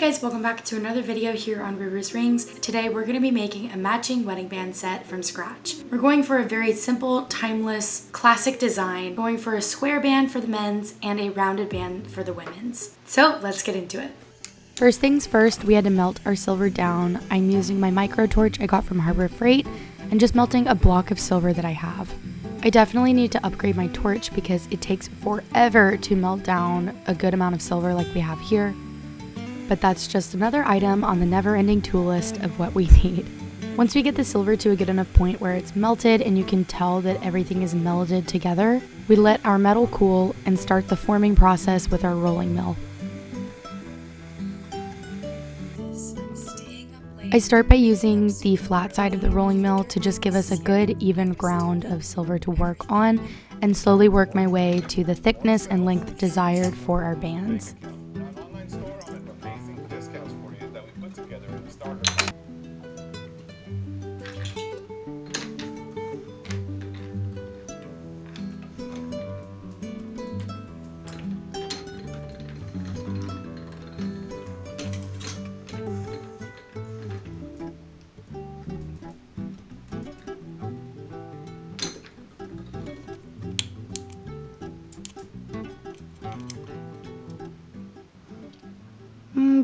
guys, welcome back to another video here on Ruru's Rings. Today we're going to be making a matching wedding band set from scratch. We're going for a very simple, timeless, classic design, going for a square band for the men's and a rounded band for the women's. So let's get into it. First things first, we had to melt our silver down. I'm using my micro torch I got from Harbor Freight and just melting a block of silver that I have. I definitely need to upgrade my torch because it takes forever to melt down a good amount of silver like we have here. But that's just another item on the never-ending tool list of what we need. Once we get the silver to a good enough point where it's melted and you can tell that everything is melded together, we let our metal cool and start the forming process with our rolling mill. I start by using the flat side of the rolling mill to just give us a good even ground of silver to work on and slowly work my way to the thickness and length desired for our bands.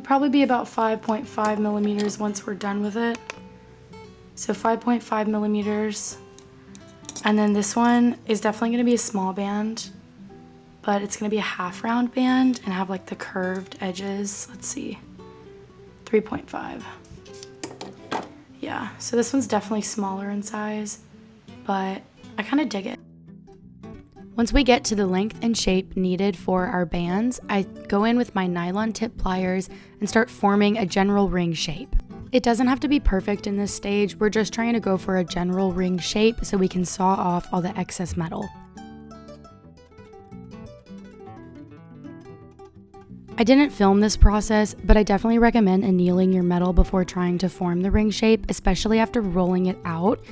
Probably be about 5.5 millimeters once we're done with it. So 5.5 millimeters. And then this one is definitely going to be a small band, but it's going to be a half round band and have like the curved edges. Let's see, 3.5. Yeah, so this one's definitely smaller in size, but I kind of dig it. Once we get to the length and shape needed for our bands, I go in with my nylon tip pliers and start forming a general ring shape. It doesn't have to be perfect in this stage, we're just trying to go for a general ring shape so we can saw off all the excess metal. I didn't film this process, but I definitely recommend annealing your metal before trying to form the ring shape, especially after rolling it out.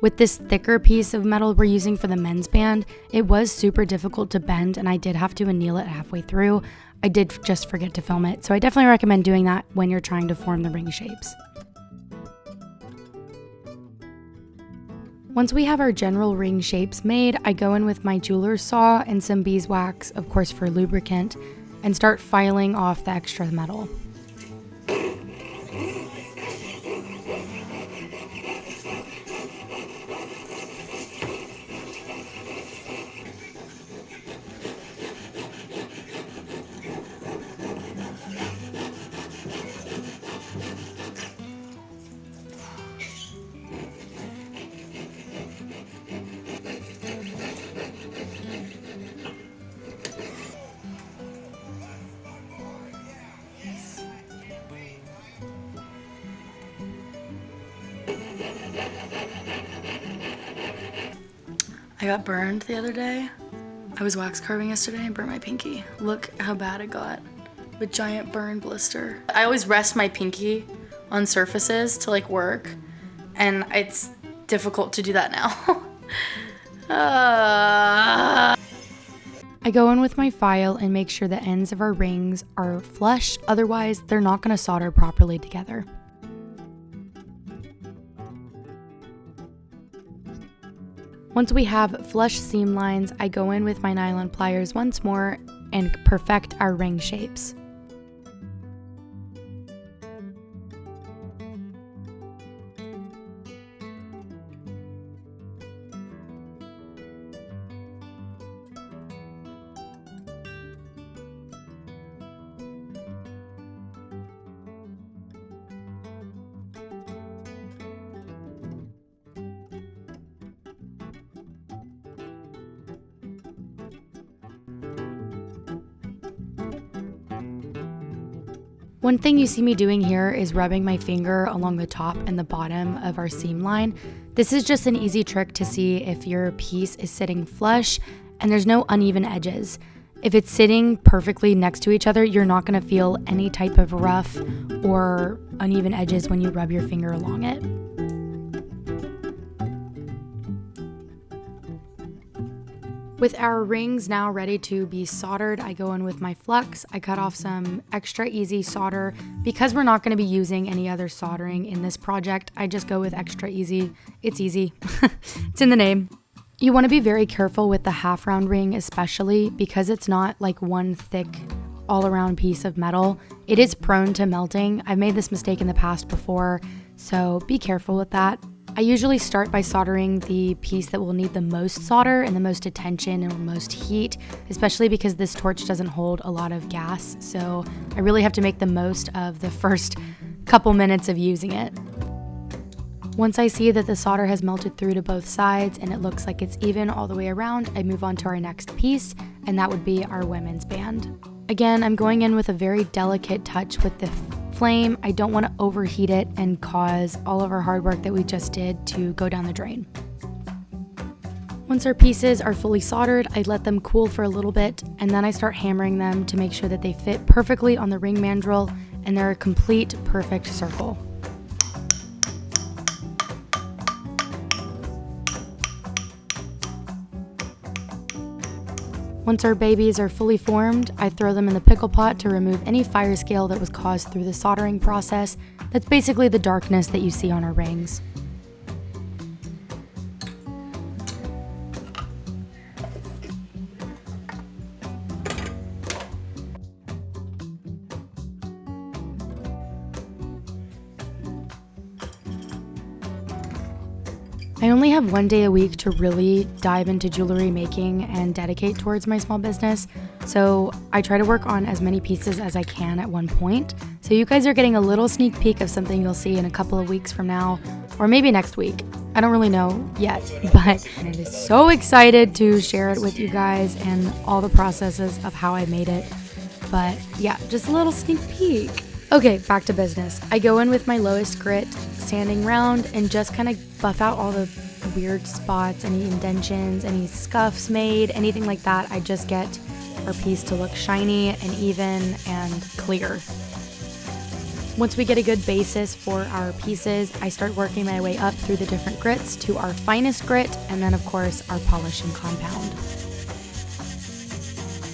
With this thicker piece of metal we're using for the men's band, it was super difficult to bend and I did have to anneal it halfway through. I did just forget to film it, so I definitely recommend doing that when you're trying to form the ring shapes. Once we have our general ring shapes made, I go in with my jeweler's saw and some beeswax, of course for lubricant, and start filing off the extra metal. I got burned the other day. I was wax carving yesterday and burnt my pinky. Look how bad it got with giant burn blister. I always rest my pinky on surfaces to like work, and it's difficult to do that now. I go in with my file and make sure the ends of our rings are flush, otherwise they're not going to solder properly together. Once we have flush seam lines, I go in with my nylon pliers once more and perfect our ring shapes. One thing you see me doing here is rubbing my finger along the top and the bottom of our seam line. This is just an easy trick to see if your piece is sitting flush and there's no uneven edges. If it's sitting perfectly next to each other, you're not going to feel any type of rough or uneven edges when you rub your finger along it. With our rings now ready to be soldered, I go in with my flux. I cut off some extra easy solder. Because we're not going to be using any other soldering in this project, I just go with extra easy. It's easy. It's in the name. You want to be very careful with the half round ring, especially because it's not like one thick all around piece of metal. It is prone to melting. I've made this mistake in the past before, so be careful with that. I usually start by soldering the piece that will need the most solder and the most attention and most heat, especially because this torch doesn't hold a lot of gas, so I really have to make the most of the first couple minutes of using it. Once I see that the solder has melted through to both sides and it looks like it's even all the way around, I move on to our next piece, and that would be our women's band. Again, I'm going in with a very delicate touch with the flame. I don't want to overheat it and cause all of our hard work that we just did to go down the drain. Once our pieces are fully soldered, I let them cool for a little bit, and then I start hammering them to make sure that they fit perfectly on the ring mandrel and they're a complete perfect circle. Once our babies are fully formed, I throw them in the pickle pot to remove any fire scale that was caused through the soldering process. That's basically the darkness that you see on our rings. I only have one day a week to really dive into jewelry making and dedicate towards my small business, so I try to work on as many pieces as I can at one point. So you guys are getting a little sneak peek of something you'll see in a couple of weeks from now, or maybe next week. I don't really know yet, but I'm just so excited to share it with you guys and all the processes of how I made it. But yeah, just a little sneak peek. Okay, back to business. I go in with my lowest grit, sanding round, and just kind of buff out all the weird spots, any indentions, any scuffs made, anything like that. I just get our piece to look shiny and even and clear. Once we get a good basis for our pieces, I start working my way up through the different grits to our finest grit, and then of course our polishing compound.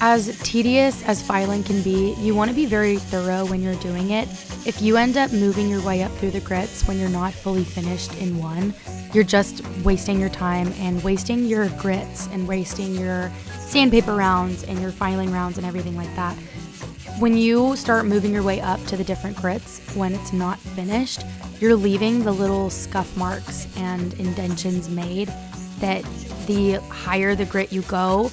As tedious as filing can be, you want to be very thorough when you're doing it. If you end up moving your way up through the grits when you're not fully finished in one, you're just wasting your time and wasting your grits and wasting your sandpaper rounds and your filing rounds and everything like that. When you start moving your way up to the different grits when it's not finished, you're leaving the little scuff marks and indentions made that the higher the grit you go,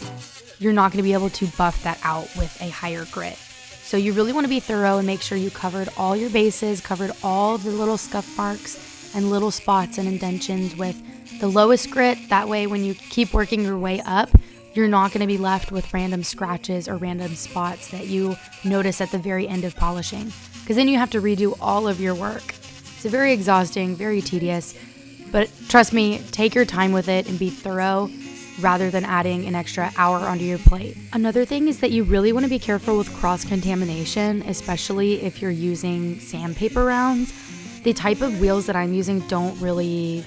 you're not going to be able to buff that out with a higher grit. So you really want to be thorough and make sure you covered all your bases, covered all the little scuff marks and little spots and indentions with the lowest grit. That way when you keep working your way up, you're not going to be left with random scratches or random spots that you notice at the very end of polishing, because then you have to redo all of your work. It's very exhausting, very tedious, but trust me, take your time with it and be thorough, rather than adding an extra hour onto your plate. Another thing is that you really want to be careful with cross-contamination, especially if you're using sandpaper rounds. The type of wheels that I'm using don't really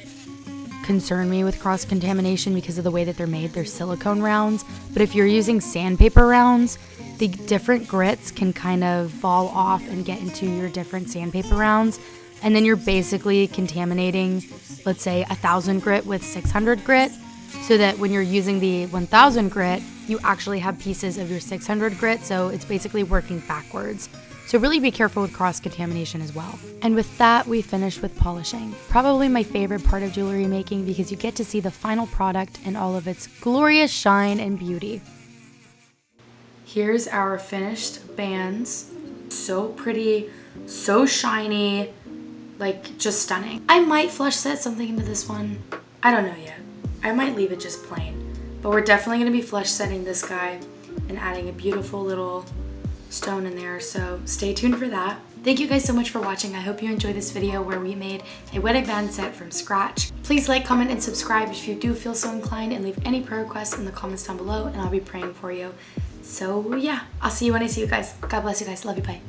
concern me with cross-contamination because of the way that they're made. They're silicone rounds, but if you're using sandpaper rounds, the different grits can kind of fall off and get into your different sandpaper rounds, and then you're basically contaminating, let's say, 1,000 grit with 600 grit, so that when you're using the 1,000 grit, you actually have pieces of your 600 grit, so it's basically working backwards. So really be careful with cross-contamination as well. And with that, we finish with polishing. Probably my favorite part of jewelry making because you get to see the final product in all of its glorious shine and beauty. Here's our finished bands. So pretty, so shiny, like just stunning. I might flush set something into this one. I don't know yet. I might leave it just plain, but we're definitely going to be flush setting this guy and adding a beautiful little stone in there, so stay tuned for that. Thank you guys so much for watching. I hope you enjoyed this video where we made a wedding band set from scratch. Please like, comment, and subscribe if you do feel so inclined, and leave any prayer requests in the comments down below and I'll be praying for you. So yeah, I'll see you when I see you guys. God bless you guys. Love you. Bye.